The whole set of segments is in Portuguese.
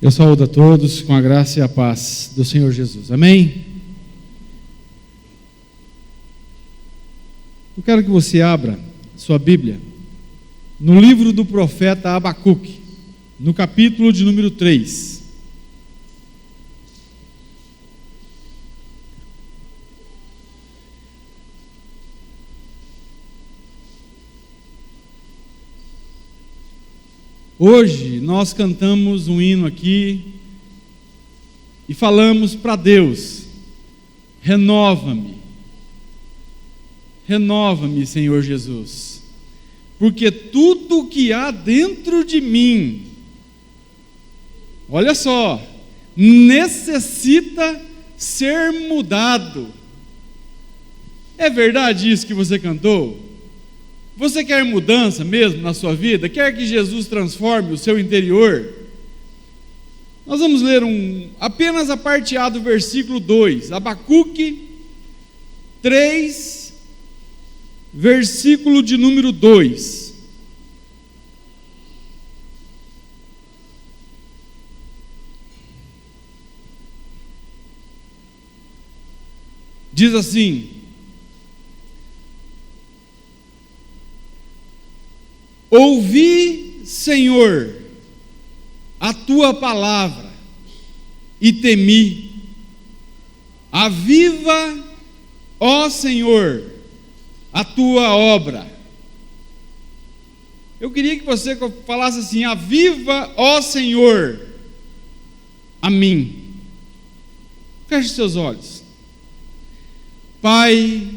Eu saúdo a todos com a graça e a paz do Senhor Jesus. Amém? Eu quero que você abra sua Bíblia no livro do profeta Abacuque, no capítulo de número 3. Hoje nós cantamos um hino aqui e falamos para Deus: renova-me, renova-me, Senhor Jesus, porque tudo que há dentro de mim, olha só, necessita ser mudado. É verdade isso que você cantou? Você quer mudança mesmo na sua vida? Quer que Jesus transforme o seu interior? Nós vamos ler apenas a parte A do versículo 2, Abacuque 3, versículo de número 2. Diz assim: ouvi, Senhor, a tua palavra e temi. Aviva, ó Senhor, a tua obra. Eu queria que você falasse assim: aviva, ó Senhor, a mim. Feche seus olhos. Pai,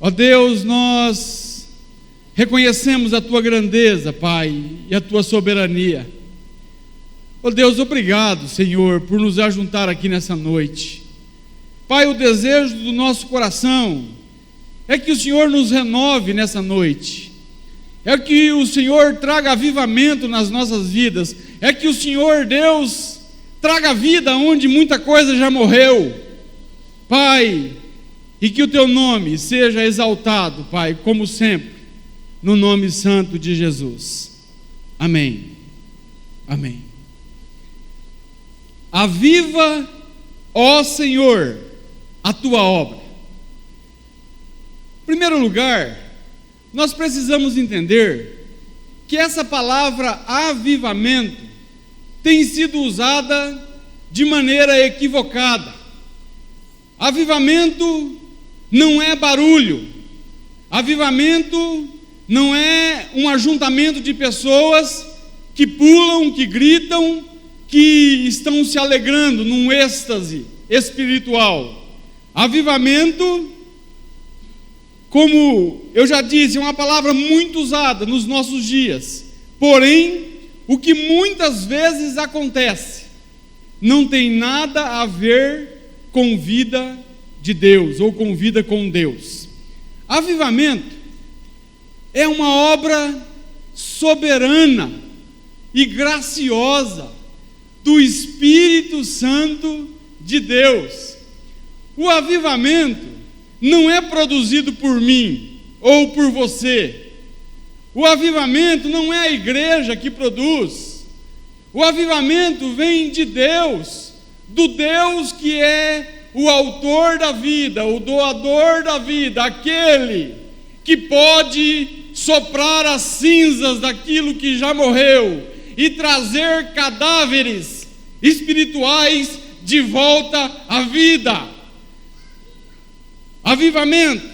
ó Deus, nós reconhecemos a tua grandeza, Pai, e a tua soberania. Oh Deus, obrigado, Senhor, por nos ajuntar aqui nessa noite. Pai, o desejo do nosso coração é que o Senhor nos renove nessa noite, é que o Senhor traga avivamento nas nossas vidas, é que o Senhor, Deus, traga vida onde muita coisa já morreu, Pai, e que o teu nome seja exaltado, Pai, como sempre, no nome santo de Jesus. Amém. Amém. Aviva, ó Senhor, a tua obra. Em primeiro lugar, nós precisamos entender que essa palavra avivamento tem sido usada de maneira equivocada. Avivamento não é barulho. Avivamento não é um ajuntamento de pessoas que pulam, que gritam, que estão se alegrando num êxtase espiritual. Avivamento, como eu já disse, é uma palavra muito usada nos nossos dias. Porém, o que muitas vezes acontece não tem nada a ver com vida de Deus ou com vida com Deus. Avivamento é uma obra soberana e graciosa do Espírito Santo de Deus. O avivamento não é produzido por mim ou por você. O avivamento não é a igreja que produz. O avivamento vem de Deus, do Deus que é o autor da vida, o doador da vida, aquele que pode soprar as cinzas daquilo que já morreu e trazer cadáveres espirituais de volta à vida. Avivamento,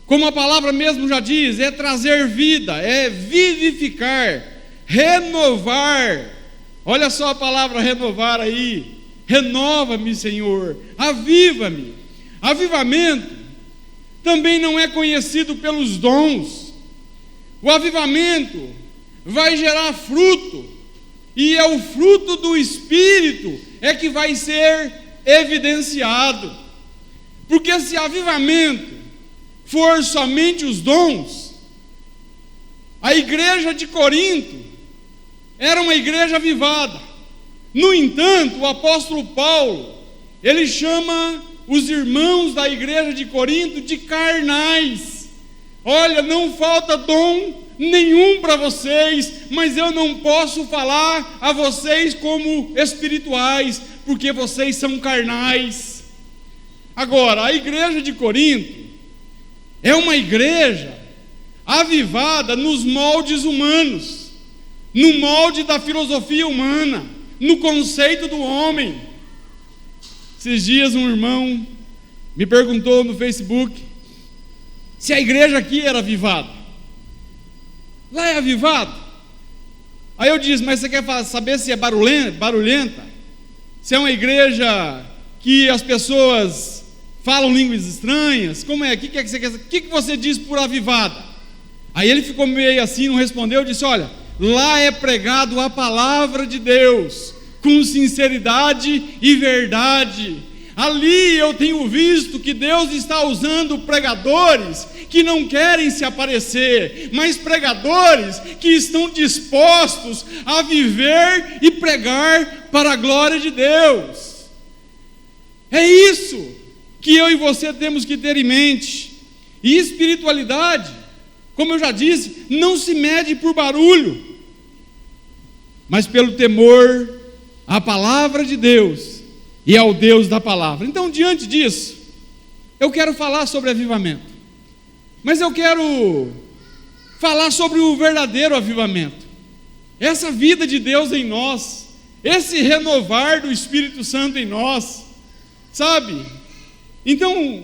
como a palavra mesmo já diz, é trazer vida, é vivificar, renovar. Olha só a palavra renovar aí. Renova-me, Senhor, aviva-me. Avivamento também não é conhecido pelos dons. O avivamento vai gerar fruto, e é o fruto do Espírito é que vai ser evidenciado. Porque se avivamento for somente os dons, a igreja de Corinto era uma igreja avivada. No entanto, o apóstolo Paulo, ele chama os irmãos da igreja de Corinto de carnais. Olha, não falta dom, nenhum para vocês, mas eu não posso falar a vocês como espirituais, porque vocês são carnais. Agora, a igreja de Corinto é uma igreja avivada nos moldes humanos, no molde da filosofia humana, no conceito do homem. Esses dias um irmão me perguntou no Facebook se a igreja aqui era avivada. Lá é avivado? Aí eu disse, mas você quer saber se é barulhenta? Se é uma igreja que as pessoas falam línguas estranhas? Como é? O que você diz por avivada? Aí ele ficou meio assim, não respondeu. Eu disse, olha, lá é pregado a palavra de Deus com sinceridade e verdade. Ali eu tenho visto que Deus está usando pregadores que não querem se aparecer, mas pregadores que estão dispostos a viver e pregar para a glória de Deus. É isso que eu e você temos que ter em mente. E espiritualidade, como eu já disse, não se mede por barulho, mas pelo temor à palavra de Deus e ao Deus da palavra. Então, diante disso, eu quero falar sobre avivamento, mas eu quero falar sobre o verdadeiro avivamento, essa vida de Deus em nós, esse renovar do Espírito Santo em nós, sabe? Então,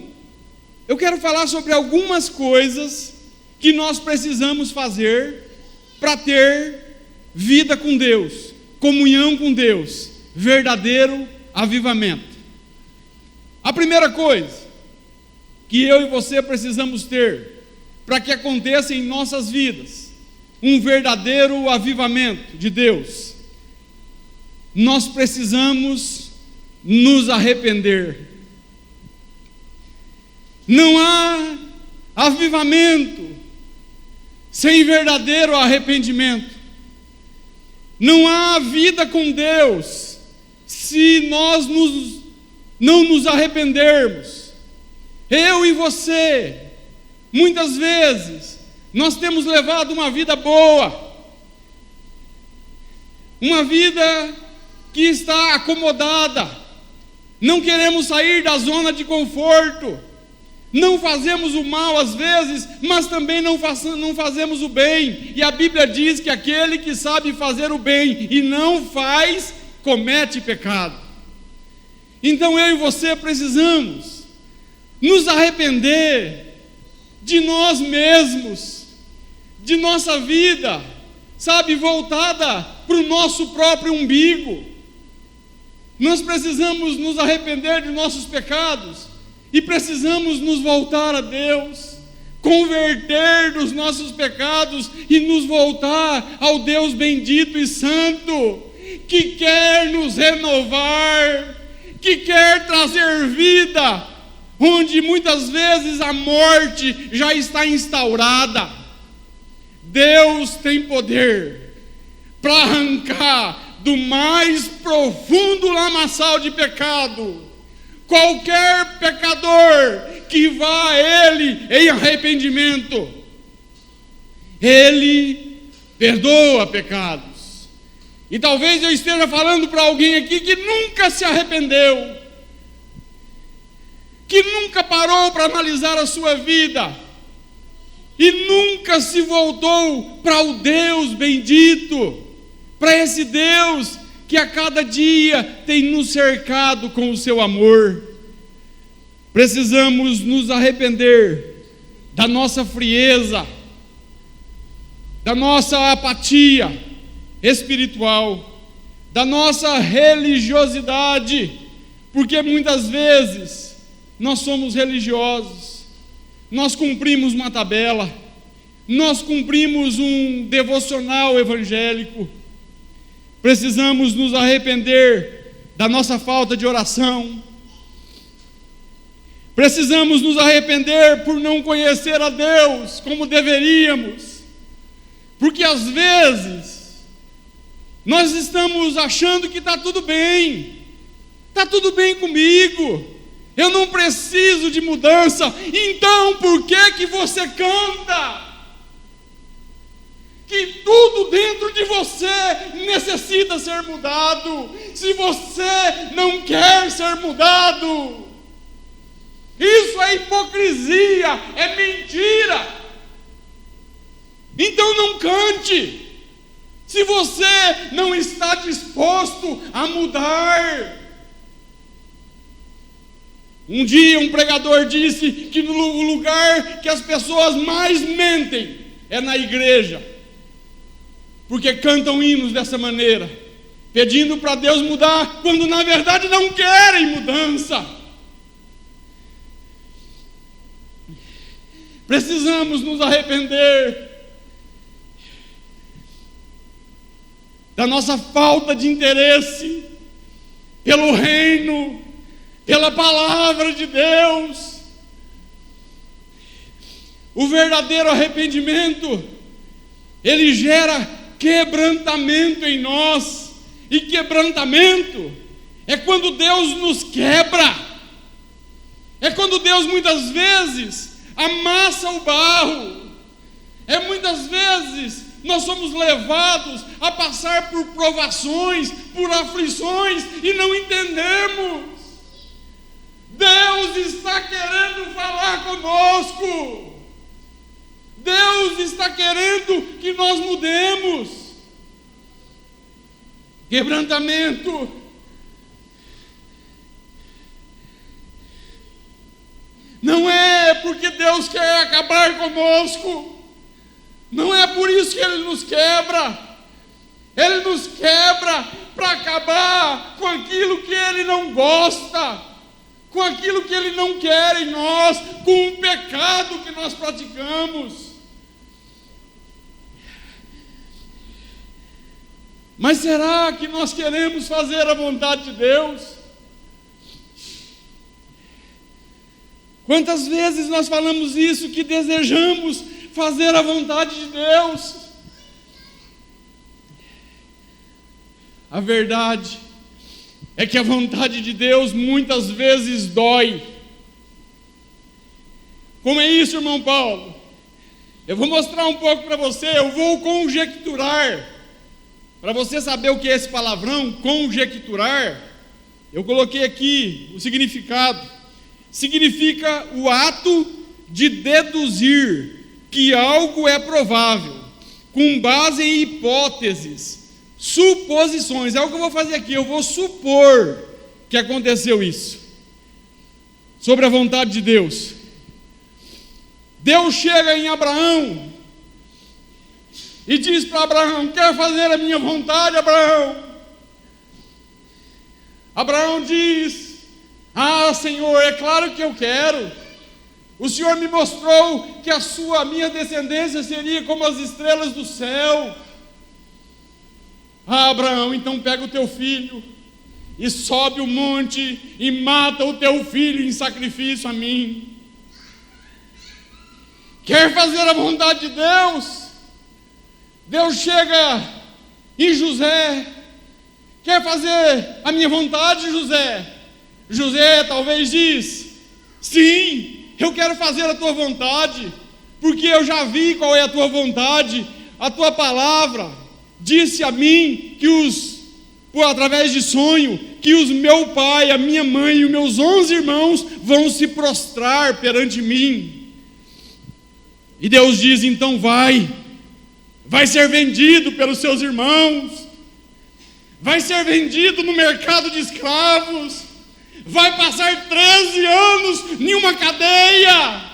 eu quero falar sobre algumas coisas que nós precisamos fazer para ter vida com Deus, comunhão com Deus, verdadeiro avivamento. A primeira coisa que eu e você precisamos ter para que aconteça em nossas vidas um verdadeiro avivamento de Deus, nós precisamos nos arrepender. Não há avivamento sem verdadeiro arrependimento. Não há vida com Deus se nós não nos arrependermos. Eu e você, muitas vezes, nós temos levado uma vida boa, uma vida que está acomodada, não queremos sair da zona de conforto, não fazemos o mal às vezes, mas também não fazemos o bem, e a Bíblia diz que aquele que sabe fazer o bem e não faz, comete pecado. Então eu e você precisamos nos arrepender de nós mesmos, de nossa vida, sabe, voltada para o nosso próprio umbigo. Nós precisamos nos arrepender de nossos pecados e precisamos nos voltar a Deus, converter dos nossos pecados e nos voltar ao Deus bendito e santo, que quer nos renovar, que quer trazer vida, onde muitas vezes a morte já está instaurada. Deus tem poder para arrancar do mais profundo lamaçal de pecado qualquer pecador que vá a Ele em arrependimento. Ele perdoa pecados. E talvez eu esteja falando para alguém aqui que nunca se arrependeu, que nunca parou para analisar a sua vida e nunca se voltou para o Deus bendito, para esse Deus que a cada dia tem nos cercado com o seu amor. Precisamos nos arrepender da nossa frieza, da nossa apatia espiritual, da nossa religiosidade, porque muitas vezes nós somos religiosos, nós cumprimos uma tabela, nós cumprimos um devocional evangélico. Precisamos nos arrepender da nossa falta de oração. Precisamos nos arrepender por não conhecer a Deus como deveríamos, porque às vezes nós estamos achando que está tudo bem comigo, eu não preciso de mudança. Então por que você canta? que tudo dentro de você necessita ser mudado. Se você não quer ser mudado, isso é hipocrisia, é mentira. Então não cante se você não está disposto a mudar. Um dia um pregador disse que no lugar que as pessoas mais mentem é na igreja, porque cantam hinos dessa maneira, pedindo para Deus mudar, quando na verdade não querem mudança. Precisamos nos arrepender da nossa falta de interesse pelo reino, pela palavra de Deus. O verdadeiro arrependimento, ele gera quebrantamento em nós, e quebrantamento é quando Deus nos quebra, é quando Deus muitas vezes amassa o barro, muitas vezes nós somos levados a passar por provações, por aflições, e não entendemos. Deus está querendo falar conosco. Deus está querendo que nós mudemos. Quebrantamento não é porque Deus quer acabar conosco. Não é por isso que Ele nos quebra. Ele nos quebra para acabar com aquilo que Ele não gosta, com aquilo que Ele não quer em nós, com o pecado que nós praticamos. Mas será que nós queremos fazer a vontade de Deus? Quantas vezes nós falamos isso, que desejamos fazer a vontade de Deus? A verdade é que a vontade de Deus muitas vezes dói. Como é isso, irmão Paulo? Eu vou mostrar um pouco para você, eu vou conjecturar. Para você saber o que é esse palavrão, conjecturar, eu coloquei aqui o significado. Significa o ato de deduzir que algo é provável, com base em hipóteses, suposições. É o que eu vou fazer aqui, eu vou supor que aconteceu isso, sobre a vontade de Deus. Deus chega em Abraão e diz para Abraão: quer fazer a minha vontade, Abraão? Abraão diz: ah, Senhor, é claro que eu quero. O Senhor me mostrou que a minha descendência seria como as estrelas do céu. Ah, Abraão, então pega o teu filho e sobe o monte e mata o teu filho em sacrifício a mim. Quer fazer a vontade de Deus? Deus chega em José: quer fazer a minha vontade, José? José talvez diz: sim, eu quero fazer a tua vontade, porque eu já vi qual é a tua vontade. A tua palavra disse a mim que através de sonho, que meu pai, a minha mãe e os meus 11 irmãos vão se prostrar perante mim. E Deus diz: então vai ser vendido pelos seus irmãos, vai ser vendido no mercado de escravos, vai passar 13 anos em uma cadeia.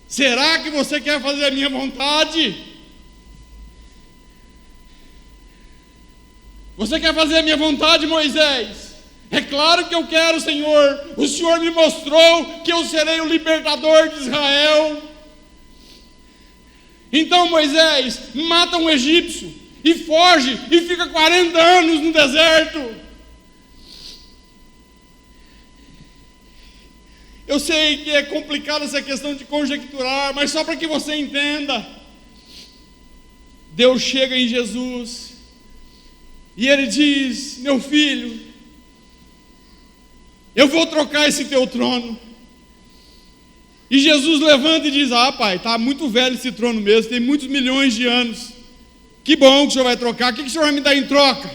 Será que você quer fazer a minha vontade? Você quer fazer a minha vontade, Moisés? É claro que eu quero, Senhor. O Senhor me mostrou que eu serei o libertador de Israel. Então, Moisés, mata um egípcio e foge e fica 40 anos no deserto. Eu sei que é complicado essa questão de conjecturar, mas só para que você entenda. Deus chega em Jesus e Ele diz: meu filho, eu vou trocar esse teu trono. E Jesus levanta e diz: ah, pai, está muito velho esse trono mesmo, tem muitos milhões de anos. Que bom que o senhor vai trocar. O que o senhor vai me dar em troca?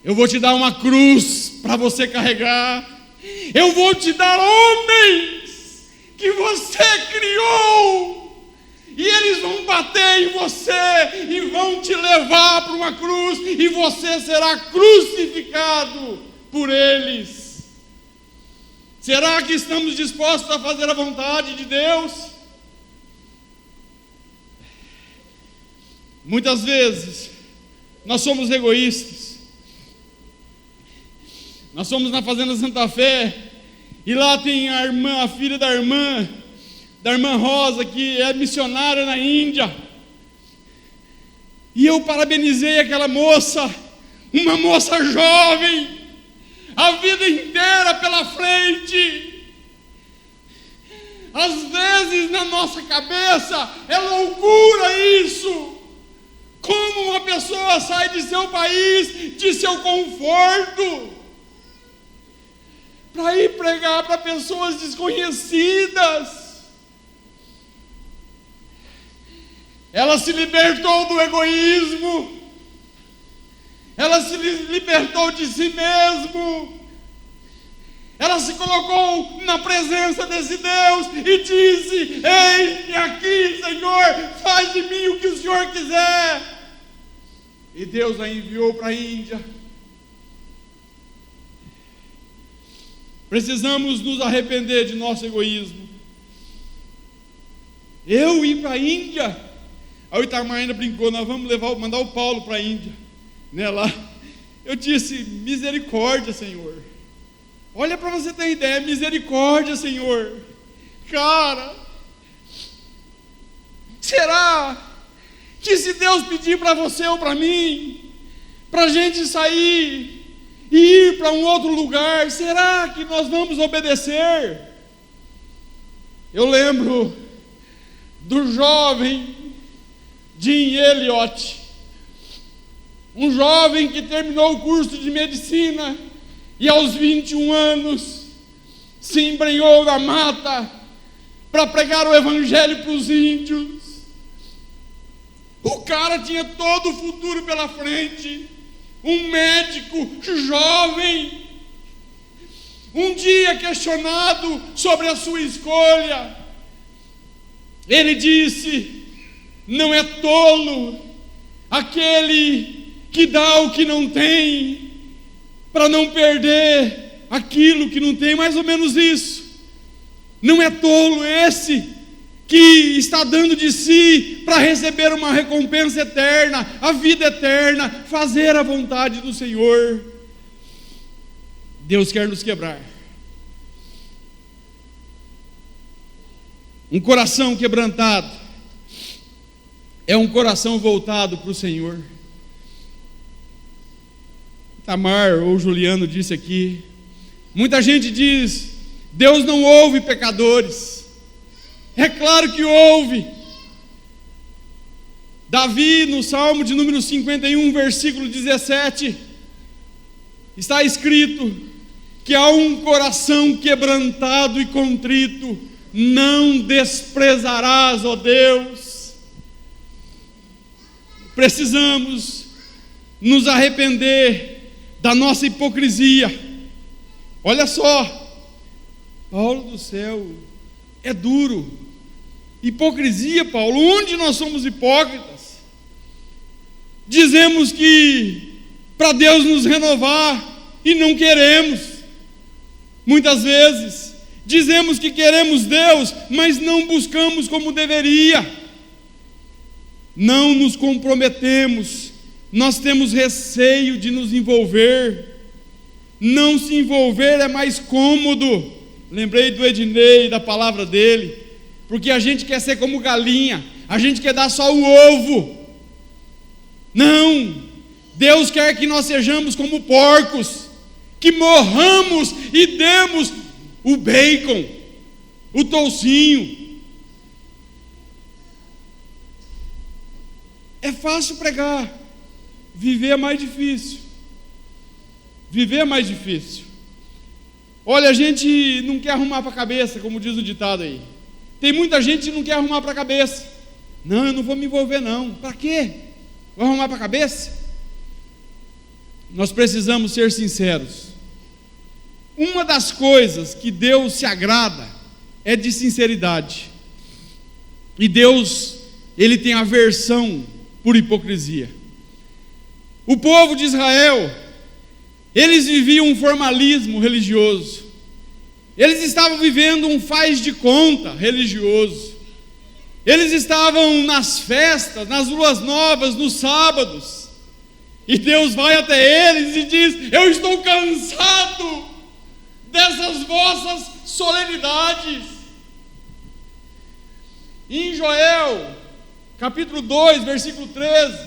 Eu vou te dar uma cruz para você carregar. Eu vou te dar homens que você criou, e eles vão bater em você e vão te levar para uma cruz, e você será crucificado por eles. Será que estamos dispostos a fazer a vontade de Deus? Muitas vezes nós somos egoístas. Nós fomos na Fazenda Santa Fé, e lá tem a filha da irmã Rosa, que é missionária na Índia. E eu parabenizei aquela moça, uma moça jovem, a vida inteira pela frente. Às vezes na nossa cabeça é loucura isso. Como uma pessoa sai de seu país, de seu conforto, para ir pregar para pessoas desconhecidas? Ela se libertou do egoísmo, ela se libertou de si mesmo, ela se colocou na presença desse Deus e disse: eis-me aqui, Senhor, faz de mim o que o Senhor quiser. E Deus a enviou para a Índia. Precisamos nos arrepender de nosso egoísmo. Eu ir para a Índia, a Itamar ainda brincou: nós vamos mandar o Paulo para a Índia, né, lá. Eu disse: misericórdia, Senhor. Olha, para você ter ideia, misericórdia, Senhor. Cara, será que se Deus pedir para você ou para mim, para a gente sair e ir para um outro lugar, será que nós vamos obedecer? Eu lembro do jovem Jim Elliot, um jovem que terminou o curso de medicina e aos 21 anos se embrenhou na mata para pregar o evangelho para os índios. O cara tinha todo o futuro pela frente, um médico jovem. Um dia questionado sobre a sua escolha, ele disse: não é tolo aquele que dá o que não tem, para não perder aquilo que não tem. Mais ou menos isso. Não é tolo esse que está dando de si para receber uma recompensa eterna, a vida eterna, fazer a vontade do Senhor. Deus quer nos quebrar. Um coração quebrantado é um coração voltado para o Senhor. Tamar ou Juliano disse aqui, muita gente diz: Deus não ouve pecadores. É claro que ouve. Davi, no Salmo de número 51, versículo 17, está escrito que há um coração quebrantado e contrito não desprezarás, ó Deus. Precisamos nos arrepender da nossa hipocrisia. Olha só, Paulo do céu, é duro. Hipocrisia, Paulo, onde nós somos hipócritas? Dizemos que para Deus nos renovar e não queremos. Muitas vezes dizemos que queremos Deus, mas não buscamos como deveria. Não nos comprometemos, nós temos receio de nos envolver. Não se envolver é mais cômodo. Lembrei do Ednei, da palavra dele, porque a gente quer ser como galinha, a gente quer dar só o ovo. Não, Deus quer que nós sejamos como porcos, que morramos e demos o bacon, o toucinho. É fácil pregar, viver é mais difícil. Viver é mais difícil. Olha, a gente não quer arrumar para a cabeça, como diz o ditado aí. Tem muita gente que não quer arrumar para a cabeça. Não, eu não vou me envolver não. Para quê? Vamos arrumar para a cabeça? Nós precisamos ser sinceros. Uma das coisas que Deus se agrada é de sinceridade. E Deus, Ele tem aversão por hipocrisia. O povo de Israel, eles viviam um formalismo religioso. Eles estavam vivendo um faz de conta religioso. Eles estavam nas festas, nas luas novas, nos sábados. E Deus vai até eles e diz: eu estou cansado dessas vossas solenidades. Em Joel, capítulo 2, versículo 13,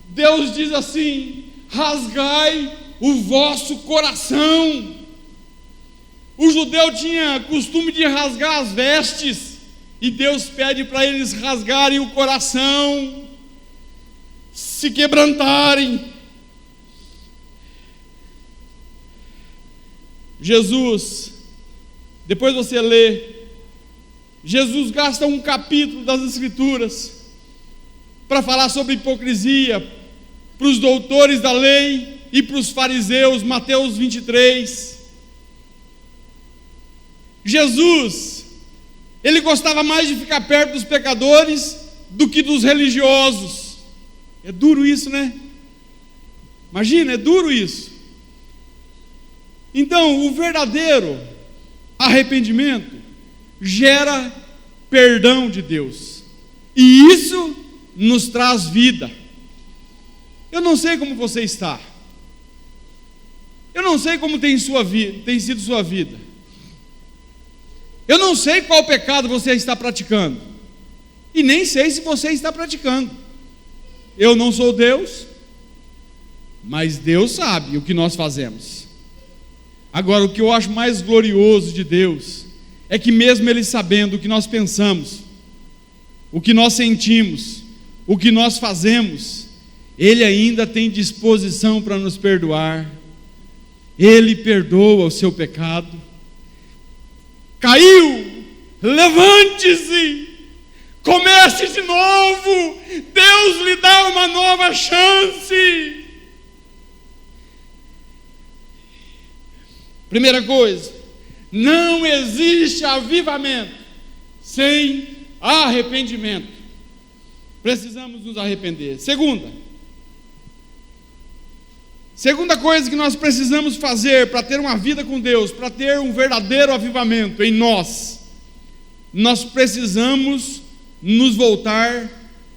Deus diz assim: rasgai o vosso coração. O judeu tinha costume de rasgar as vestes, e Deus pede para eles rasgarem o coração, se quebrantarem. Jesus, depois você lê, Jesus gasta um capítulo das Escrituras para falar sobre hipocrisia para os doutores da lei e para os fariseus. Mateus 23. Jesus, ele gostava mais de ficar perto dos pecadores do que dos religiosos. É duro isso, né? Imagina, é duro isso. Então, o verdadeiro arrependimento gera perdão de Deus, e isso nos traz vida. Eu não sei como você está, eu não sei como tem sido sua vida, eu não sei qual pecado você está praticando, e nem sei se você está praticando. Eu não sou Deus, mas Deus sabe o que nós fazemos. Agora, o que eu acho mais glorioso de Deus é que mesmo Ele sabendo o que nós pensamos, o que nós sentimos, o que nós fazemos, Ele ainda tem disposição para nos perdoar. Ele perdoa o seu pecado. Caiu, levante-se, comece de novo, Deus lhe dá uma nova chance. Primeira coisa, não existe avivamento sem arrependimento. Precisamos nos arrepender. Segunda coisa que nós precisamos fazer para ter uma vida com Deus, para ter um verdadeiro avivamento em nós precisamos nos voltar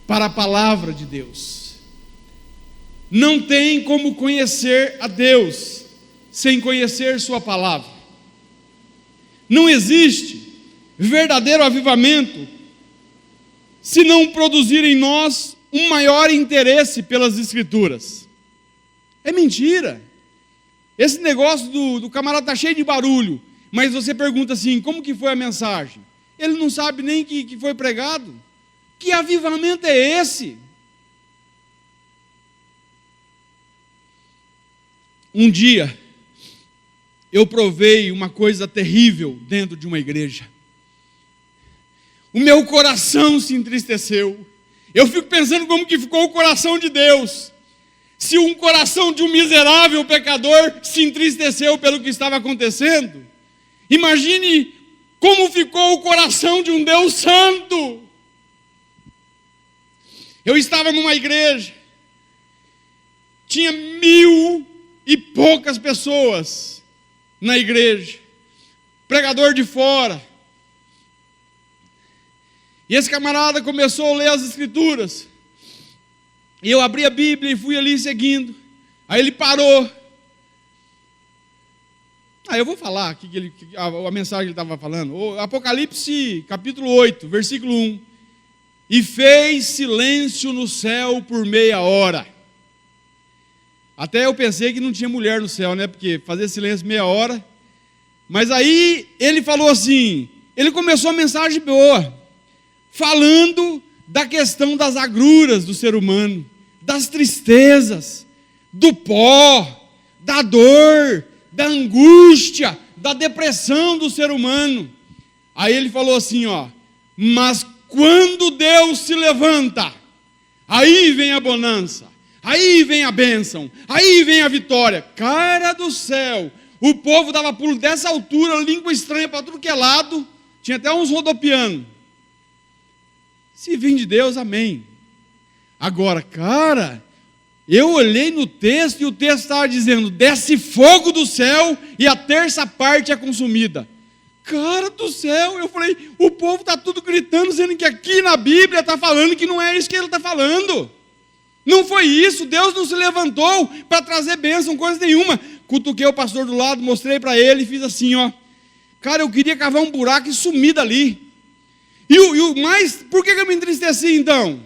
para a palavra de Deus. Não tem como conhecer a Deus sem conhecer sua palavra. Não existe verdadeiro avivamento se não produzir em nós um maior interesse pelas Escrituras. É mentira. Esse negócio do camarada está cheio de barulho, mas você pergunta assim: como que foi a mensagem? Ele não sabe nem que foi pregado. Que avivamento é esse? Um dia eu provei uma coisa terrível dentro de uma igreja. O meu coração se entristeceu. Eu fico pensando como que ficou o coração de Deus. Se um coração de um miserável pecador se entristeceu pelo que estava acontecendo, imagine como ficou o coração de um Deus santo. Eu estava numa igreja, tinha 1.000 e poucas pessoas na igreja, pregador de fora, e esse camarada começou a ler as Escrituras, e eu abri a Bíblia e fui ali seguindo. Aí ele parou. Eu vou falar a mensagem que ele estava falando. O Apocalipse capítulo 8, versículo 1. E fez silêncio no céu por meia hora. Até eu pensei que não tinha mulher no céu, né? Porque fazer silêncio meia hora. Mas aí ele falou assim, ele começou a mensagem boa, falando da questão das agruras do ser humano, das tristezas, do pó, da dor, da angústia, da depressão do ser humano. Aí ele falou assim, mas quando Deus se levanta, aí vem a bonança, aí vem a bênção, aí vem a vitória. Cara do céu, o povo dava pulo dessa altura, língua estranha para tudo que é lado, tinha até uns rodopiando. Se vem de Deus, amém. Agora, cara, eu olhei no texto e o texto estava dizendo, desce fogo do céu e a terça parte é consumida. Cara do céu, eu falei, o povo está tudo gritando, dizendo que aqui na Bíblia está falando que não é isso que ele está falando. Não foi isso, Deus não se levantou para trazer bênção, coisa nenhuma. Cutuquei o pastor do lado, mostrei para ele e fiz assim, ó. Cara, eu queria cavar um buraco e sumir dali. E o mais, por que eu me entristeci então?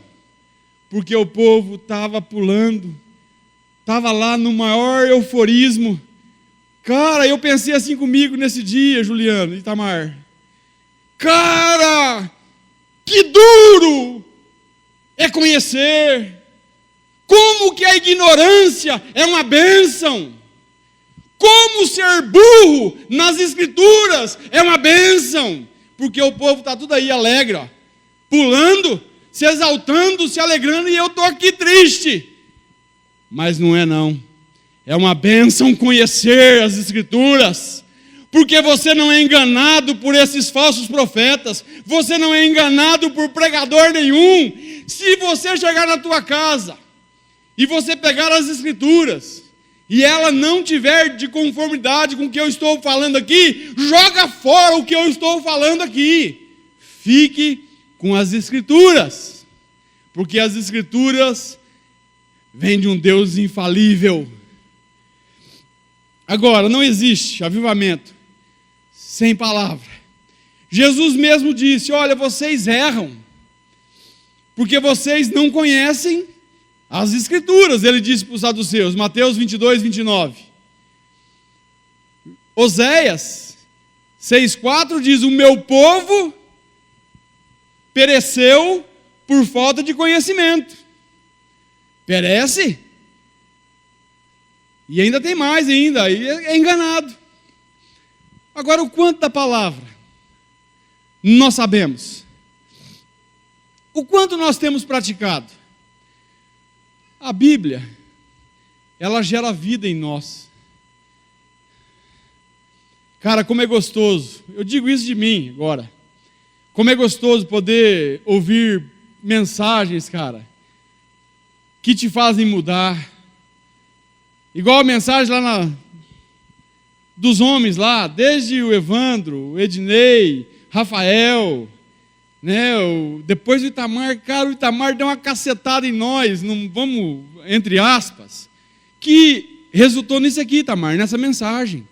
Porque o povo estava pulando, estava lá no maior euforismo. Cara, eu pensei assim comigo nesse dia, Juliano e Itamar. Cara, que duro é conhecer. Como que a ignorância é uma bênção. Como ser burro nas escrituras é uma bênção. Porque o povo está tudo aí alegre, ó, pulando, se exaltando, se alegrando, e eu estou aqui triste. Mas não é não. É uma bênção conhecer as Escrituras, porque você não é enganado por esses falsos profetas, você não é enganado por pregador nenhum. Se você chegar na tua casa, e você pegar as Escrituras, e ela não tiver de conformidade com o que eu estou falando aqui, joga fora o que eu estou falando aqui. Fique com as Escrituras, porque as Escrituras vêm de um Deus infalível. Agora, não existe avivamento sem palavra. Jesus mesmo disse, olha, vocês erram, porque vocês não conhecem as Escrituras, ele disse para os saduceus, Mateus 22, 29. Oséias 6,4 diz, o meu povo pereceu por falta de conhecimento. Perece? E ainda tem mais ainda, aí é enganado. Agora, o quanto da palavra nós sabemos? O quanto nós temos praticado? A Bíblia, ela gera vida em nós. Cara, como é gostoso, eu digo isso de mim agora, como é gostoso poder ouvir mensagens, cara, que te fazem mudar. Igual a mensagem lá dos homens lá, desde o Evandro, o Ednei, Rafael, né, depois o Itamar, cara, o Itamar deu uma cacetada em nós, não vamos, entre aspas, que resultou nisso aqui, Itamar, nessa mensagem.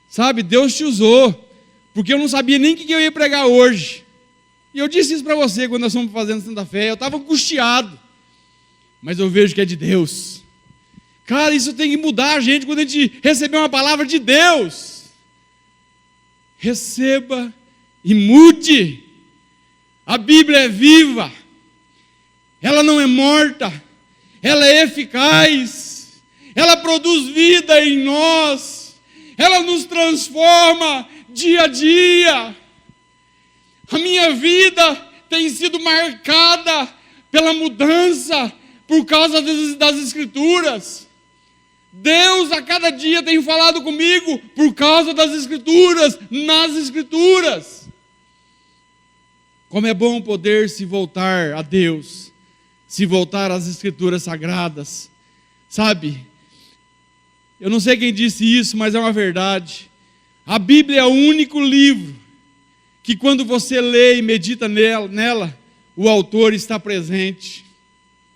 Sabe, Deus te usou, porque eu não sabia nem o que eu ia pregar hoje. E eu disse isso para você quando nós fomos fazendo Santa Fé, eu estava angustiado, mas eu vejo que é de Deus. Cara, isso tem que mudar a gente quando a gente receber uma palavra de Deus. Receba e mude. A Bíblia é viva, ela não é morta, ela é eficaz, ela produz vida em nós, ela nos transforma dia a dia. A minha vida tem sido marcada pela mudança por causa das Escrituras. Deus a cada dia tem falado comigo por causa das Escrituras, nas Escrituras. Como é bom poder se voltar a Deus, se voltar às Escrituras Sagradas, sabe? Eu não sei quem disse isso, mas é uma verdade. A Bíblia é o único livro que quando você lê e medita nela, o autor está presente.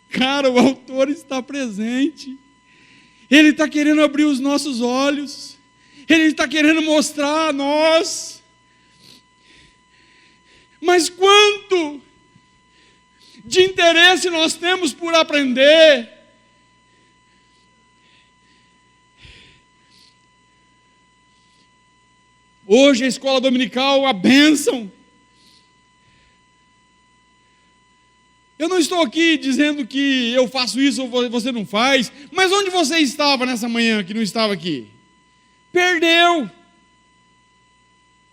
Cara, o autor está presente. Ele está querendo abrir os nossos olhos. Ele está querendo mostrar a nós. Mas quanto de interesse nós temos por aprender? Hoje a escola dominical, a bênção. Eu não estou aqui dizendo que eu faço isso ou você não faz, mas onde você estava nessa manhã que não estava aqui? Perdeu.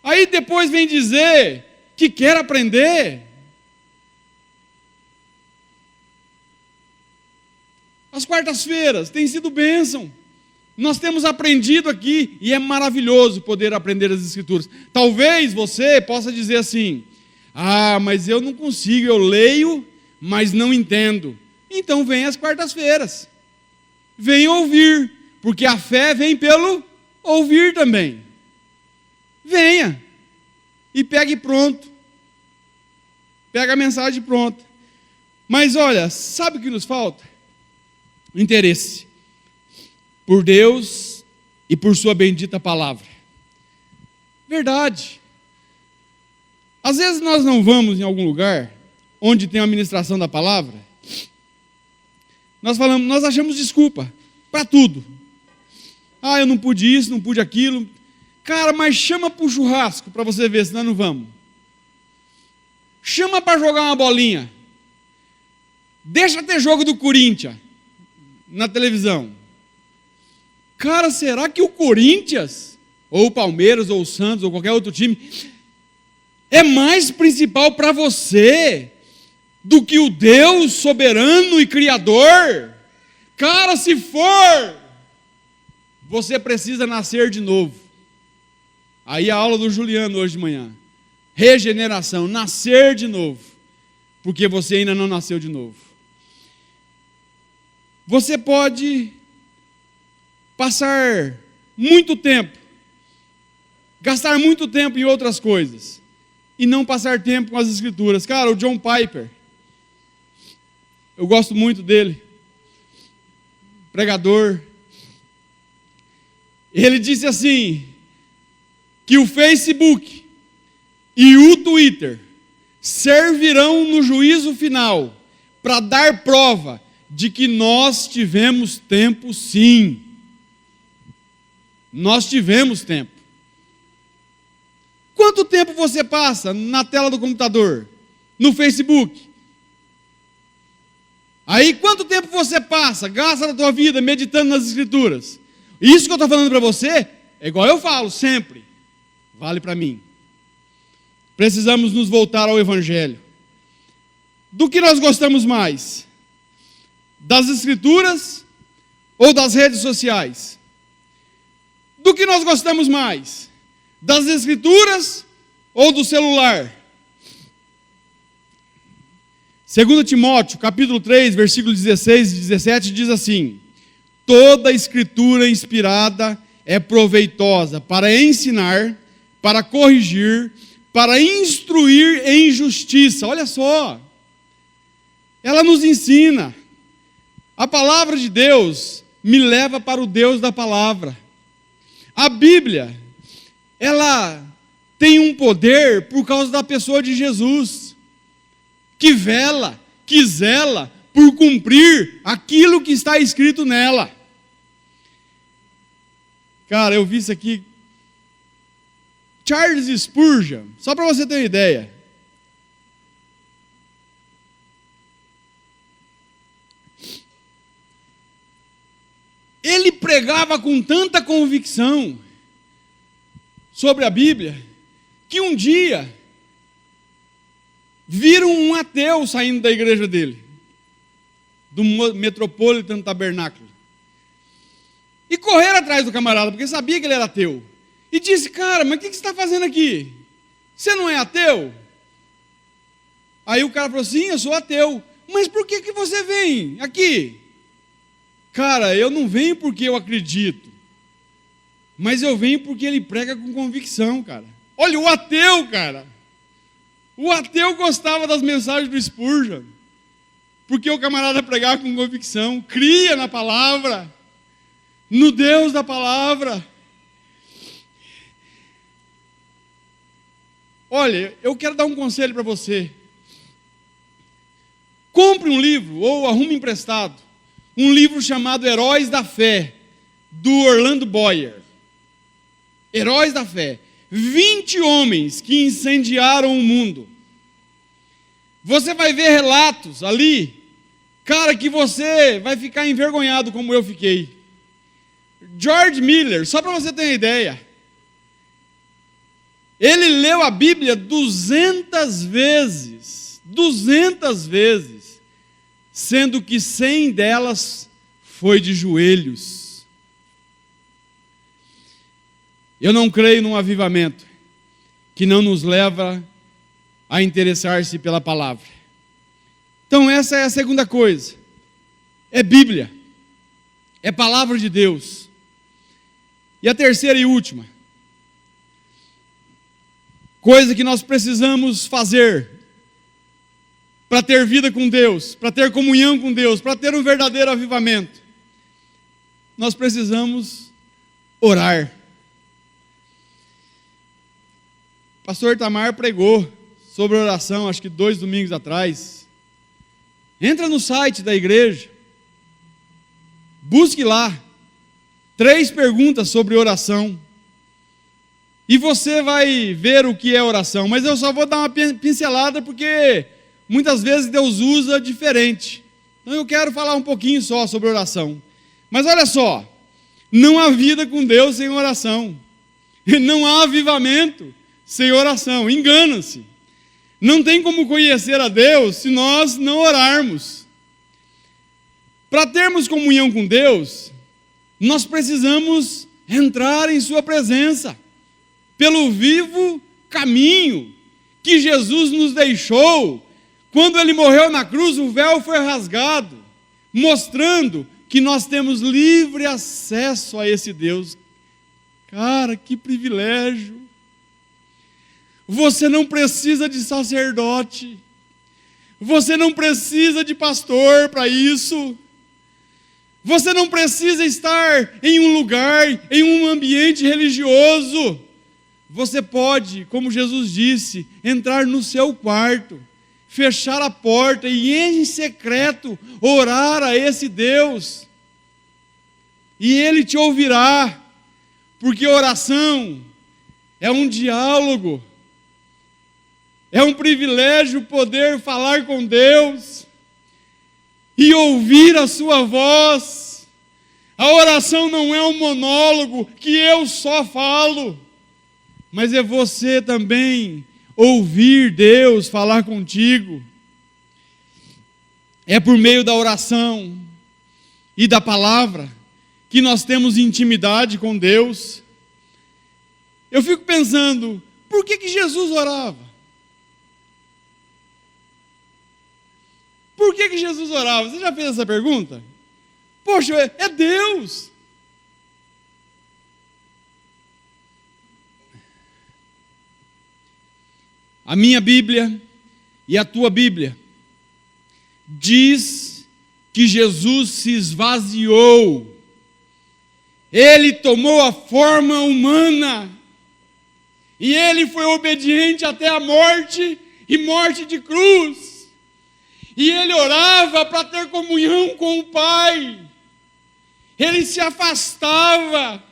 Aí depois vem dizer que quer aprender. As quartas-feiras têm sido bênção. Nós temos aprendido aqui e é maravilhoso poder aprender as Escrituras. Talvez você possa dizer assim: ah, mas eu não consigo, eu leio, mas não entendo. Então venha às quartas-feiras. Venha ouvir, porque a fé vem pelo ouvir também. Venha e pegue pronto. Pega a mensagem pronta. Mas olha, sabe o que nos falta? Interesse por Deus e por sua bendita palavra. Verdade. Às vezes nós não vamos em algum lugar onde tem a ministração da palavra. Nós achamos desculpa para tudo. Ah, eu não pude isso, não pude aquilo. Cara, mas chama para o churrasco para você ver, senão não vamos. Chama para jogar uma bolinha. Deixa ter jogo do Corinthians na televisão. Cara, será que o Corinthians, ou o Palmeiras, ou o Santos, ou qualquer outro time, é mais principal para você do que o Deus soberano e criador? Cara, se for, você precisa nascer de novo. Aí a aula do Juliano hoje de manhã. Regeneração, nascer de novo. Porque você ainda não nasceu de novo. Você pode passar muito tempo, gastar muito tempo em outras coisas, e não passar tempo com as Escrituras. Cara, o John Piper, eu gosto muito dele, pregador. Ele disse assim, que o Facebook e o Twitter servirão no juízo final para dar prova de que nós tivemos tempo, sim. Nós tivemos tempo. Quanto tempo você passa na tela do computador, no Facebook? Aí quanto tempo você passa, gasta da tua vida meditando nas Escrituras? Isso que eu estou falando para você é igual eu falo sempre, vale para mim. Precisamos nos voltar ao Evangelho. Do que nós gostamos mais? Das Escrituras ou das redes sociais? Do que nós gostamos mais? Das Escrituras ou do celular? 2 Timóteo, capítulo 3, versículos 16 e 17, diz assim: toda a Escritura inspirada é proveitosa para ensinar, para corrigir, para instruir em justiça. Olha só, ela nos ensina. A palavra de Deus me leva para o Deus da palavra. A Bíblia, ela tem um poder por causa da pessoa de Jesus, que vela, que zela por cumprir aquilo que está escrito nela. Cara, eu vi isso aqui. Charles Spurgeon, só para você ter uma ideia. Ele pregava com tanta convicção sobre a Bíblia, que um dia viram um ateu saindo da igreja dele, do Metropolitan Tabernáculo, e correram atrás do camarada, porque sabia que ele era ateu, e disse: cara, mas o que você está fazendo aqui? Você não é ateu? Aí o cara falou: sim, eu sou ateu. Mas por que você vem aqui? Cara, eu não venho porque eu acredito, mas eu venho porque ele prega com convicção, cara. Olha, o ateu, cara. O ateu gostava das mensagens do Spurgeon, porque o camarada pregava com convicção, cria na palavra, no Deus da palavra. Olha, eu quero dar um conselho para você. Compre um livro ou arrume emprestado um livro chamado Heróis da Fé, do Orlando Boyer. Heróis da Fé. 20 homens que incendiaram o mundo. Você vai ver relatos ali, cara, que você vai ficar envergonhado como eu fiquei. George Miller, só para você ter uma ideia, ele leu a Bíblia 200 vezes, sendo que 100 delas foi de joelhos. Eu não creio num avivamento que não nos leva a interessar-se pela palavra. Então essa é a segunda coisa. É Bíblia. É palavra de Deus. E a terceira e última coisa que nós precisamos fazer para ter vida com Deus, para ter comunhão com Deus, para ter um verdadeiro avivamento, nós precisamos orar. O pastor Itamar pregou sobre oração, acho que 2 domingos atrás. Entra no site da igreja, busque lá 3 perguntas sobre oração, e você vai ver o que é oração. Mas eu só vou dar uma pincelada, porque muitas vezes Deus usa diferente. Então eu quero falar um pouquinho só sobre oração. Mas olha só, não há vida com Deus sem oração. Não há avivamento sem oração. Engana-se. Não tem como conhecer a Deus se nós não orarmos. Para termos comunhão com Deus, nós precisamos entrar em sua presença, pelo vivo caminho que Jesus nos deixou. Quando Ele morreu na cruz, o véu foi rasgado, mostrando que nós temos livre acesso a esse Deus. Cara, que privilégio! Você não precisa de sacerdote, você não precisa de pastor para isso, você não precisa estar em um lugar, em um ambiente religioso. Você pode, como Jesus disse, entrar no seu quarto, fechar a porta e em secreto orar a esse Deus, e Ele te ouvirá, porque oração é um diálogo, é um privilégio poder falar com Deus e ouvir a sua voz. A oração não é um monólogo que eu só falo, mas é você também ouvir Deus falar contigo. É por meio da oração e da palavra que nós temos intimidade com Deus. Eu fico pensando, por que Jesus orava? Por que Jesus orava? Você já fez essa pergunta? Poxa, é Deus. A minha Bíblia e a tua Bíblia diz que Jesus se esvaziou. Ele tomou a forma humana e Ele foi obediente até a morte, e morte de cruz. E Ele orava para ter comunhão com o Pai. Ele se afastava.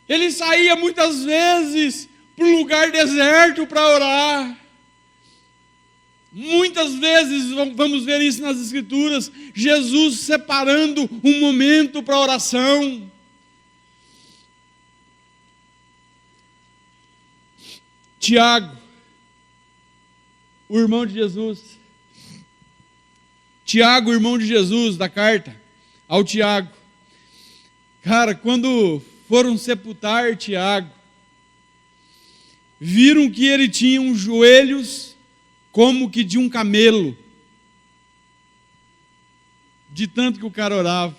Ele saía muitas vezes para um lugar deserto para orar. Muitas vezes, vamos ver isso nas Escrituras, Jesus separando um momento para oração. Tiago, o irmão de Jesus. Tiago, irmão de Jesus, da carta ao Tiago. Cara, quando foram sepultar Tiago, viram que ele tinha uns joelhos como que de um camelo, de tanto que o cara orava.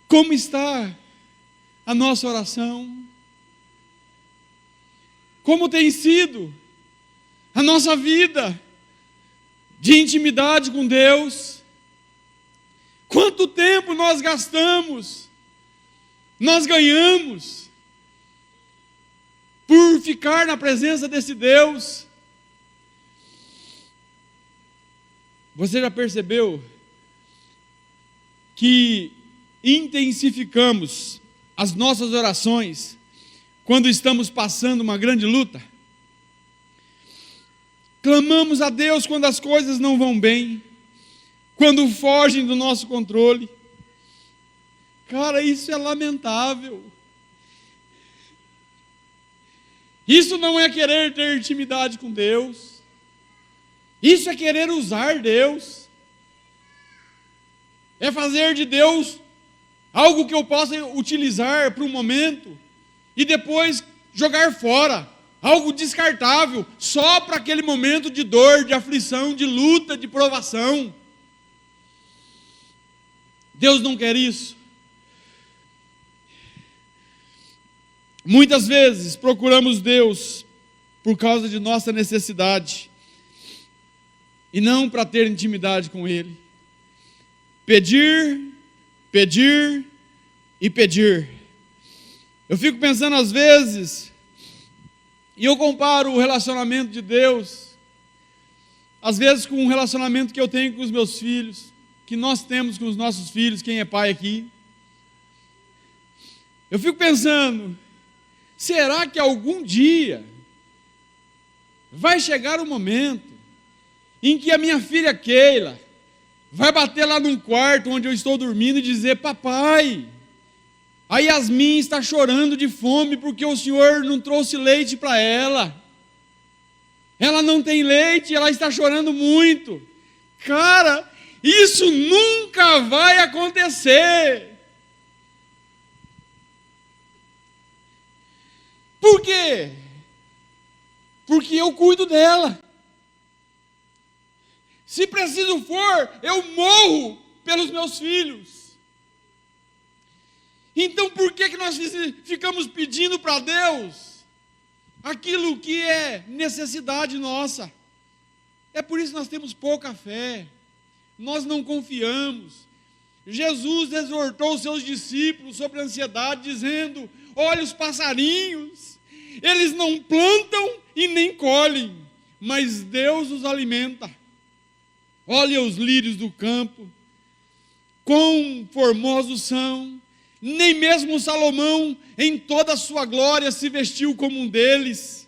Como está a nossa oração? Como tem sido a nossa vida de intimidade com Deus? Quanto tempo nós gastamos, nós ganhamos por ficar na presença desse Deus? Você já percebeu que intensificamos as nossas orações quando estamos passando uma grande luta? Clamamos a Deus quando as coisas não vão bem, quando fogem do nosso controle. Cara, isso é lamentável. Isso não é querer ter intimidade com Deus. Isso é querer usar Deus. é fazer de Deus algo que eu possa utilizar para um momento e depois jogar fora, algo descartável, só para aquele momento de dor, de aflição, de luta, de provação. Deus não quer isso. Muitas vezes procuramos Deus por causa de nossa necessidade e não para ter intimidade com Ele. Pedir, pedir e pedir. Eu fico pensando às vezes, e eu comparo o relacionamento de Deus, às vezes com o relacionamento que eu tenho com os meus filhos, que nós temos com os nossos filhos, quem é pai aqui. Eu fico pensando, será que algum dia vai chegar o momento em que a minha filha Keila vai bater lá num quarto onde eu estou dormindo e dizer: papai, a Yasmin está chorando de fome porque o senhor não trouxe leite para ela. Ela não tem leite, ela está chorando muito. Cara, isso nunca vai acontecer. Por quê? Porque eu cuido dela. Se preciso for, eu morro pelos meus filhos. Então por que nós ficamos pedindo para Deus aquilo que é necessidade nossa? É por isso que nós temos pouca fé, nós não confiamos. Jesus exortou os seus discípulos sobre a ansiedade, dizendo: olha os passarinhos, eles não plantam e nem colhem, mas Deus os alimenta. Olha os lírios do campo, quão formosos são, nem mesmo Salomão em toda a sua glória se vestiu como um deles,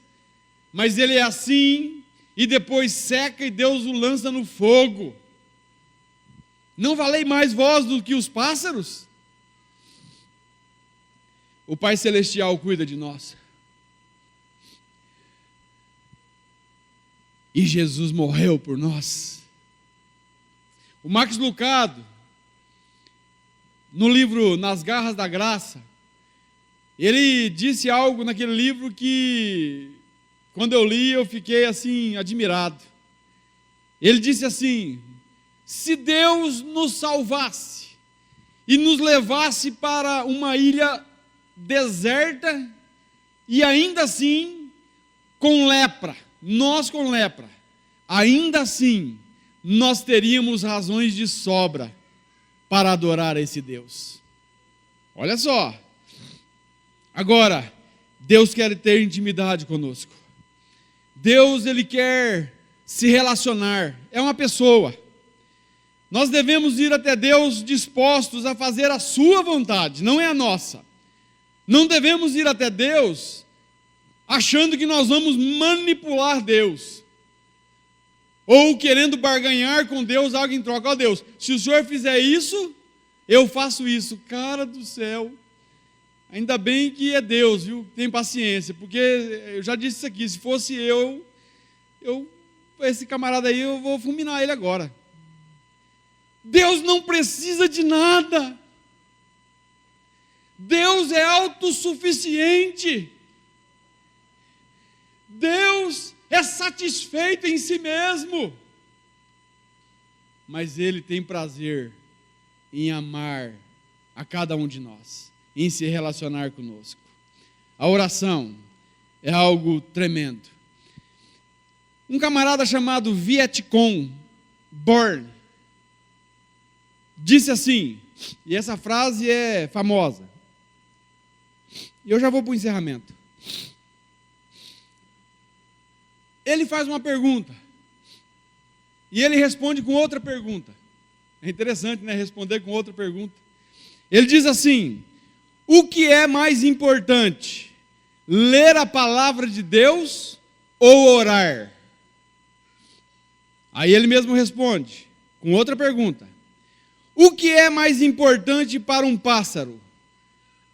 mas ele é assim, e depois seca e Deus o lança no fogo. Não valei mais vós do que os pássaros? O Pai Celestial cuida de nós. E Jesus morreu por nós. O Max Lucado, no livro Nas Garras da Graça, ele disse algo naquele livro que, quando eu li, eu fiquei assim, admirado. Ele disse assim: se Deus nos salvasse e nos levasse para uma ilha deserta, e ainda assim, com lepra, nós com lepra, ainda assim, nós teríamos razões de sobra para adorar a esse Deus. Olha só. Agora, Deus quer ter intimidade conosco. Deus, Ele quer se relacionar. É uma pessoa. Nós devemos ir até Deus dispostos a fazer a sua vontade, não é a nossa. Não devemos ir até Deus achando que nós vamos manipular Deus, ou querendo barganhar com Deus algo em troca. Ó Deus, se o Senhor fizer isso, eu faço isso. Cara do céu, ainda bem que é Deus, viu? Tem paciência, porque eu já disse isso aqui, se fosse eu esse camarada aí, eu vou fulminar ele agora. Deus não precisa de nada. Deus é autossuficiente. Deus é satisfeito em si mesmo. Mas Ele tem prazer em amar a cada um de nós, em se relacionar conosco. A oração é algo tremendo. Um camarada chamado Vietcong Bourne disse assim, e essa frase é famosa, e eu já vou para o encerramento. Ele faz uma pergunta, e ele responde com outra pergunta. É interessante, né? Responder com outra pergunta. Ele diz assim: o que é mais importante, ler a palavra de Deus ou orar? Aí ele mesmo responde com outra pergunta: o que é mais importante para um pássaro,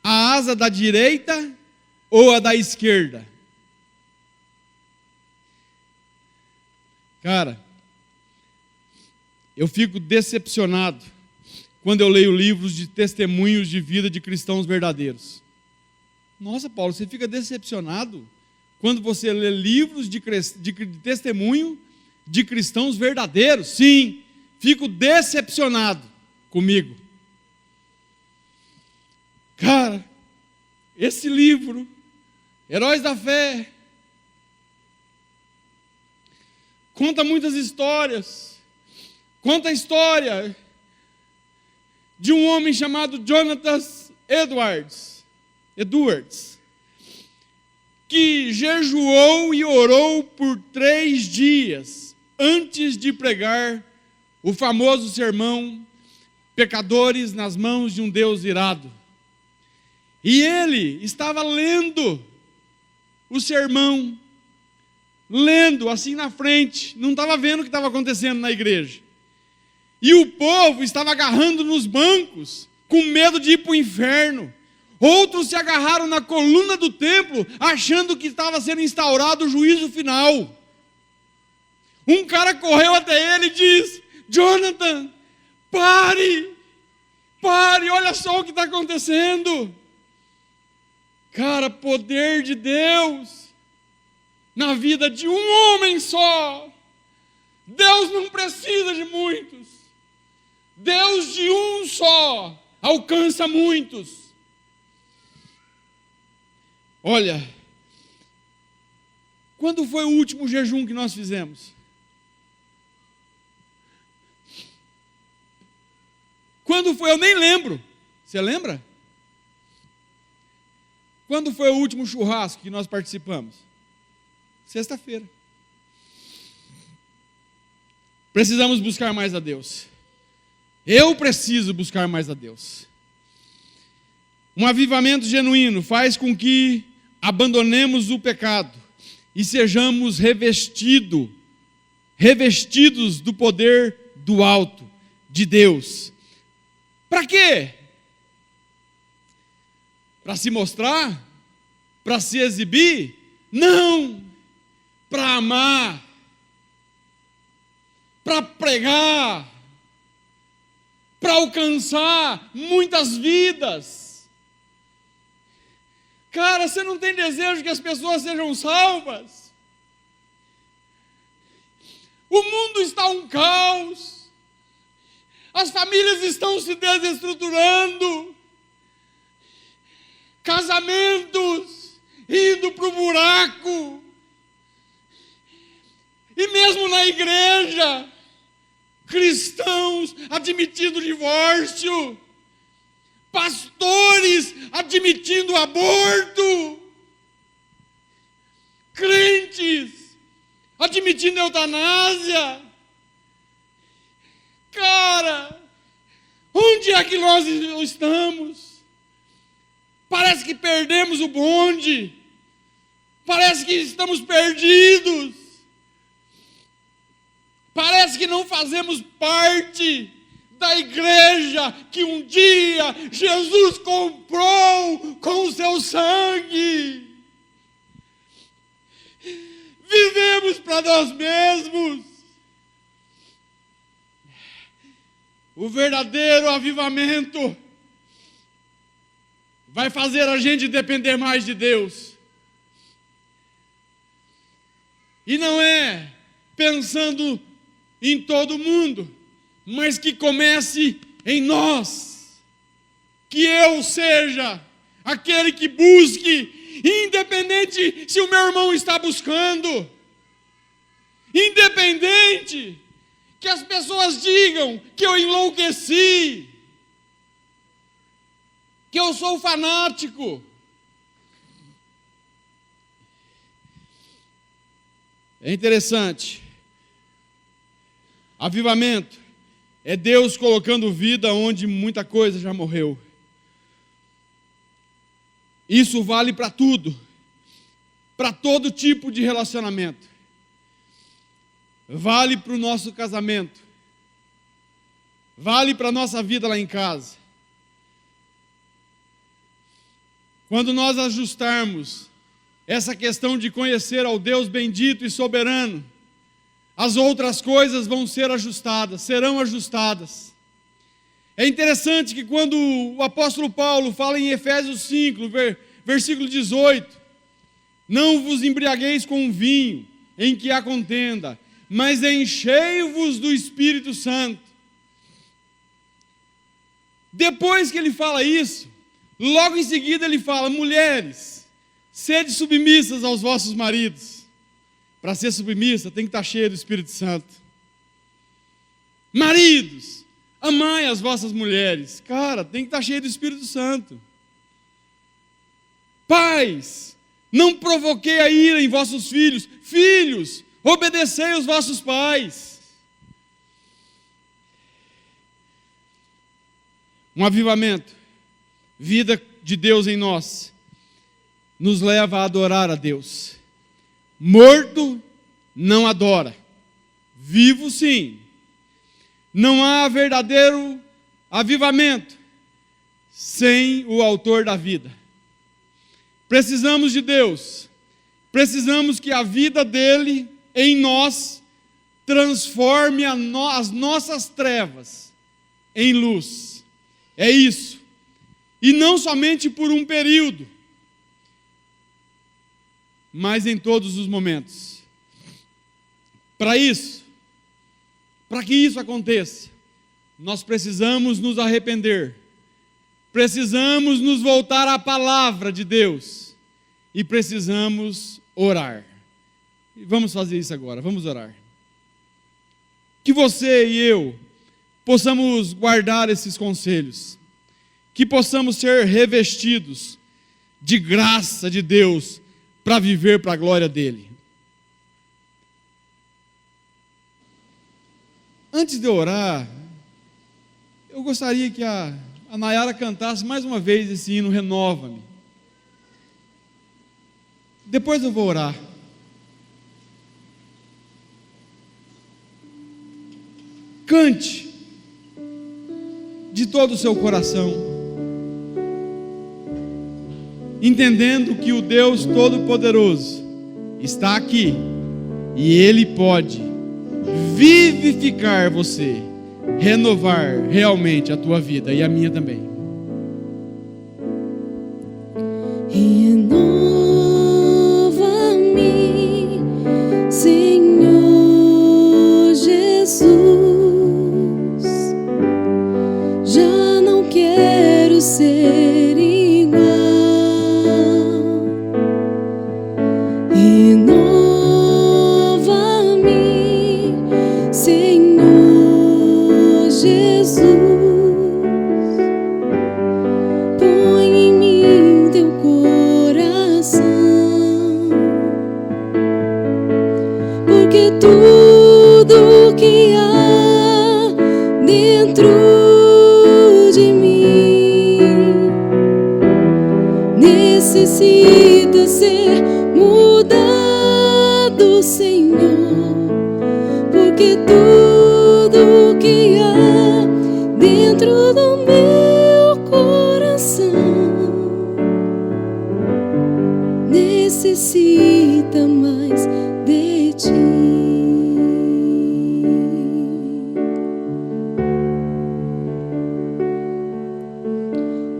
a asa da direita ou a da esquerda? Cara, eu fico decepcionado quando eu leio livros de testemunhos de vida de cristãos verdadeiros. Nossa, Paulo, você fica decepcionado quando você lê livros de testemunho de cristãos verdadeiros? Sim, fico decepcionado comigo. Cara, esse livro, Heróis da Fé, conta muitas histórias. Conta a história de um homem chamado Jonathan Edwards, que jejuou e orou por 3 dias antes de pregar o famoso sermão Pecadores nas mãos de um Deus irado. E ele estava lendo o sermão, lendo assim na frente, não estava vendo o que estava acontecendo na igreja. E o povo estava agarrando nos bancos, com medo de ir para o inferno. Outros se agarraram na coluna do templo, achando que estava sendo instaurado o juízo final. Um cara correu até ele e disse: Jonathan, pare, olha só o que está acontecendo. Cara, poder de Deus na vida de um homem só. Deus não precisa de muitos. Deus de um só alcança muitos. Olha, quando foi o último jejum que nós fizemos? Quando foi? Eu nem lembro. Você lembra? Quando foi o último churrasco que nós participamos? Sexta-feira. Precisamos buscar mais a Deus. Eu preciso buscar mais a Deus. Um avivamento genuíno faz com que abandonemos o pecado e sejamos revestidos do poder do alto, de Deus. Para quê? Para se mostrar? Para se exibir? Não! Para amar, para pregar, para alcançar muitas vidas. Cara, você não tem desejo que as pessoas sejam salvas? O mundo está um caos, as famílias estão se desestruturando, casamentos indo para o buraco. E mesmo na igreja, cristãos admitindo divórcio, pastores admitindo aborto, crentes admitindo eutanásia. Cara, onde é que nós estamos? Parece que perdemos o bonde, parece que estamos perdidos. Parece que não fazemos parte da igreja que um dia Jesus comprou com o seu sangue. Vivemos para nós mesmos. O verdadeiro avivamento vai fazer a gente depender mais de Deus. E não é pensando em todo mundo, mas que comece em nós, que eu seja aquele que busque, independente se o meu irmão está buscando, independente que as pessoas digam que eu enlouqueci, que eu sou fanático. É interessante. Avivamento é Deus colocando vida onde muita coisa já morreu. Isso vale para tudo, para todo tipo de relacionamento. Vale para o nosso casamento, vale para a nossa vida lá em casa. Quando nós ajustarmos essa questão de conhecer ao Deus bendito e soberano, as outras coisas vão ser ajustadas, serão ajustadas. É interessante que quando o apóstolo Paulo fala em Efésios 5, versículo 18, não vos embriagueis com vinho, em que há contenda, mas enchei-vos do Espírito Santo. Depois que ele fala isso, logo em seguida ele fala: mulheres, sede submissas aos vossos maridos. Para ser submissa, tem que estar cheia do Espírito Santo. Maridos, amai as vossas mulheres. Cara, tem que estar cheio do Espírito Santo. Pais, não provoquei a ira em vossos filhos. Filhos, obedecei aos vossos pais. Um avivamento, vida de Deus em nós, nos leva a adorar a Deus. Morto não adora, vivo sim. Não há verdadeiro avivamento sem o autor da vida. Precisamos de Deus, precisamos que a vida dele em nós transforme as nossas trevas em luz. É isso. E não somente por um período, mas em todos os momentos. Para que isso aconteça, nós precisamos nos arrepender, precisamos nos voltar à palavra de Deus e precisamos orar. E vamos fazer isso agora, vamos orar. Que você e eu possamos guardar esses conselhos, que possamos ser revestidos de graça de Deus para viver para a glória dele. Antes de orar, eu gostaria que a Nayara cantasse mais uma vez esse hino Renova-me. Depois eu vou orar. Cante de todo o seu coração, entendendo que o Deus Todo-Poderoso está aqui e Ele pode vivificar você, renovar realmente a tua vida e a minha também. Renova-me, Senhor Jesus. Já não quero ser igual. Renova-me, Senhor Jesus. Põe em mim teu coração, porque tudo que há dentro de mim necessita ser mudado, Senhor, porque tudo que há dentro do meu coração necessita mais de ti.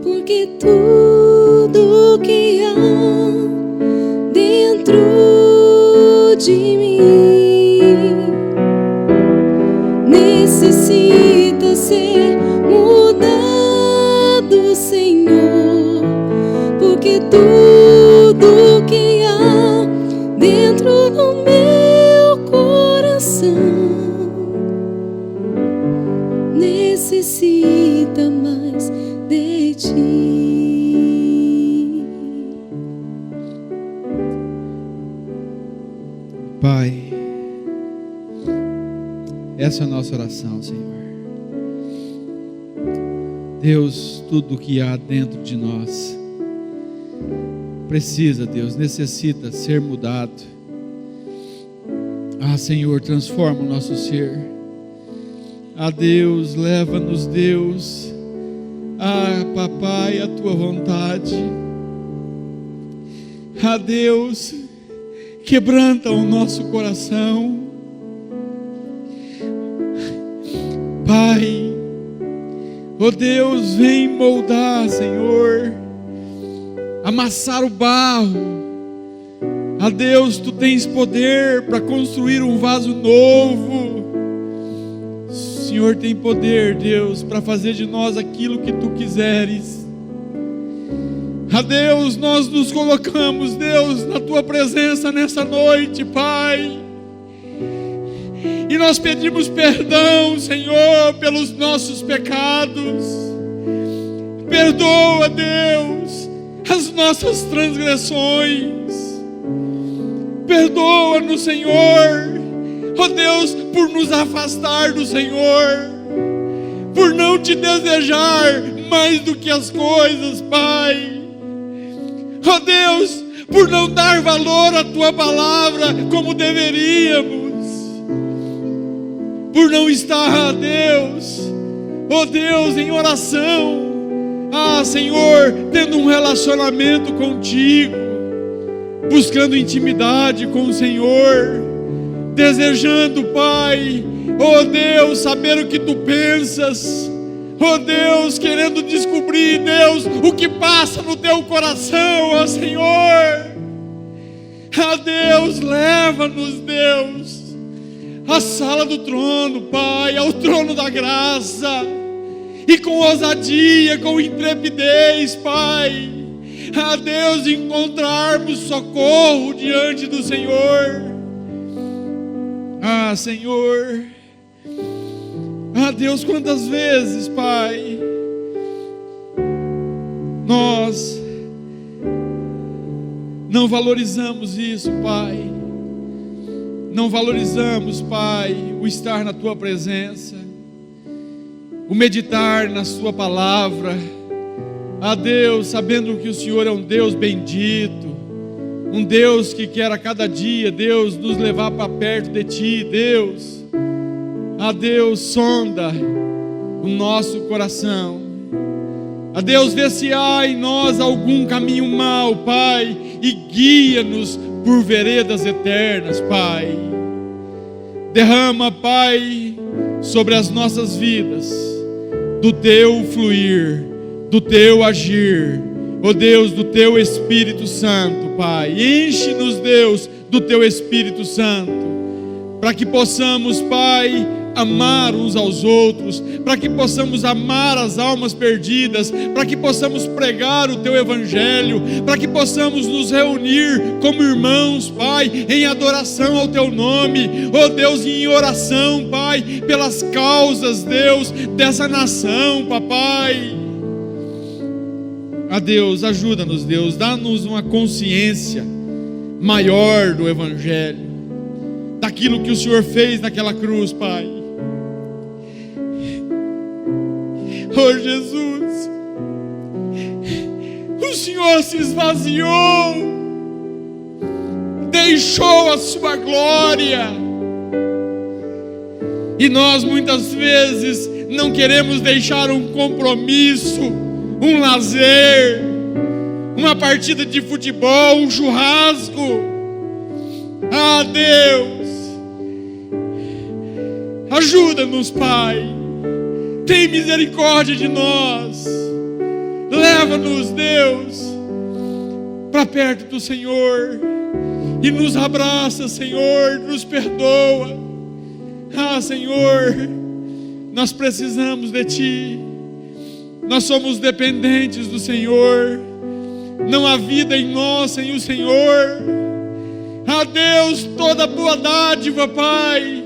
Porque tudo que há dentro de mim necessita ser mudado, Senhor, porque tudo que há dentro do meu coração necessita mais de ti. Pai, essa é a nossa oração, Senhor. Deus, tudo que há dentro de nós precisa, Deus, necessita ser mudado. Ah, Senhor, transforma o nosso ser. Ah, Deus, leva-nos, Deus. Ah, Papai, a tua vontade. Ah, Deus, quebranta o nosso coração. Pai, Oh Deus, vem moldar, Senhor, amassar o barro. Ah Deus, Tu tens poder para construir um vaso novo. O Senhor tem poder, Deus, para fazer de nós aquilo que Tu quiseres. Ah Deus, nós nos colocamos, Deus, na Tua presença nessa noite, Pai. E nós pedimos perdão, Senhor, pelos nossos pecados. Perdoa, Deus, as nossas transgressões. Perdoa-nos, Senhor, ó Deus, por nos afastar do Senhor, por não Te desejar mais do que as coisas, Pai. Ó Deus, por não dar valor à Tua palavra como deveríamos, por não estar, Deus, ó Deus, em oração, Senhor, tendo um relacionamento contigo, buscando intimidade com o Senhor, desejando, Pai, oh Deus, saber o que Tu pensas, oh Deus, querendo descobrir, Deus, o que passa no Teu coração, ó Senhor. Deus, leva-nos, Deus, à sala do trono, Pai, ao trono da graça, e com ousadia, com intrepidez, Pai, Deus, encontrarmos socorro diante do Senhor. Senhor, Deus, quantas vezes, Pai, nós não valorizamos isso, Pai. Não valorizamos, Pai, o estar na Tua presença, o meditar na Sua palavra. Deus, sabendo que o Senhor é um Deus bendito, um Deus que quer a cada dia, Deus, nos levar para perto de Ti, Deus. Deus, sonda o nosso coração. Deus, vê se há em nós algum caminho mau, Pai, e guia-nos por veredas eternas, Pai. Derrama, Pai, sobre as nossas vidas do Teu fluir, do Teu agir, ó Deus, do Teu Espírito Santo, Pai. Enche-nos, Deus, do Teu Espírito Santo, para que possamos, Pai, amar uns aos outros, para que possamos amar as almas perdidas, para que possamos pregar o Teu Evangelho, para que possamos nos reunir como irmãos, Pai, em adoração ao Teu nome, ó Deus, e em oração, Pai, pelas causas, Deus, dessa nação, Papai. Deus, ajuda-nos, Deus, dá-nos uma consciência maior do Evangelho, daquilo que o Senhor fez naquela cruz, Pai. Oh Jesus, o Senhor se esvaziou, deixou a Sua glória, e nós muitas vezes não queremos deixar um compromisso, um lazer, uma partida de futebol, um churrasco. Deus, ajuda-nos, Pai, tem misericórdia de nós, leva-nos, Deus, para perto do Senhor, e nos abraça, Senhor, nos perdoa. Senhor, nós precisamos de Ti, nós somos dependentes do Senhor, não há vida em nós sem o Senhor. Deus, toda boa dádiva, Pai,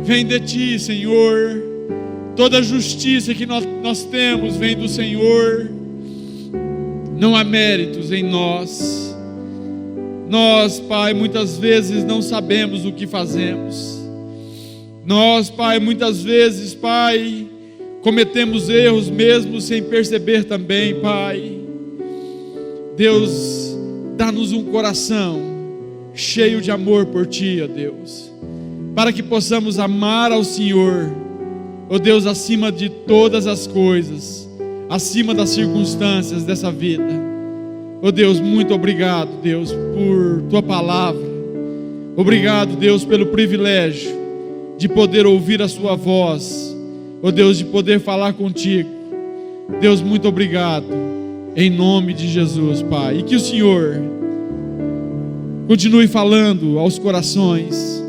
vem de Ti, Senhor. Toda justiça que nós temos vem do Senhor. Não há méritos em nós. Nós, Pai, muitas vezes não sabemos o que fazemos. Nós, Pai, muitas vezes, Pai, cometemos erros mesmo sem perceber também, Pai. Deus, dá-nos um coração cheio de amor por Ti, ó Deus, para que possamos amar ao Senhor, ó Deus, acima de todas as coisas, acima das circunstâncias dessa vida. Ó Deus, muito obrigado, Deus, por Tua palavra. Obrigado, Deus, pelo privilégio de poder ouvir a Sua voz. ó Deus, de poder falar contigo. Deus, muito obrigado, em nome de Jesus, Pai. E que o Senhor continue falando aos corações,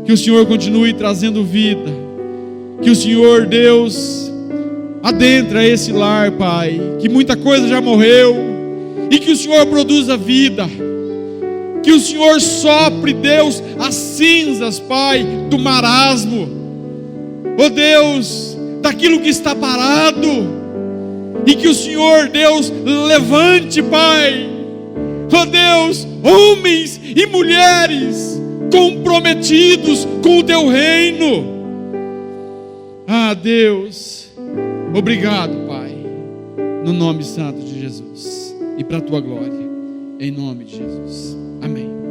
que o Senhor continue trazendo vida, que o Senhor, Deus, adentra esse lar, Pai, que muita coisa já morreu, e que o Senhor produza vida, que o Senhor sopre, Deus, as cinzas, Pai, do marasmo, ó Deus, daquilo que está parado, e que o Senhor, Deus, levante, Pai, ó Deus, homens e mulheres comprometidos com o Teu reino. Ah, Deus, obrigado, Pai, no nome santo de Jesus, e para a Tua glória, em nome de Jesus, amém.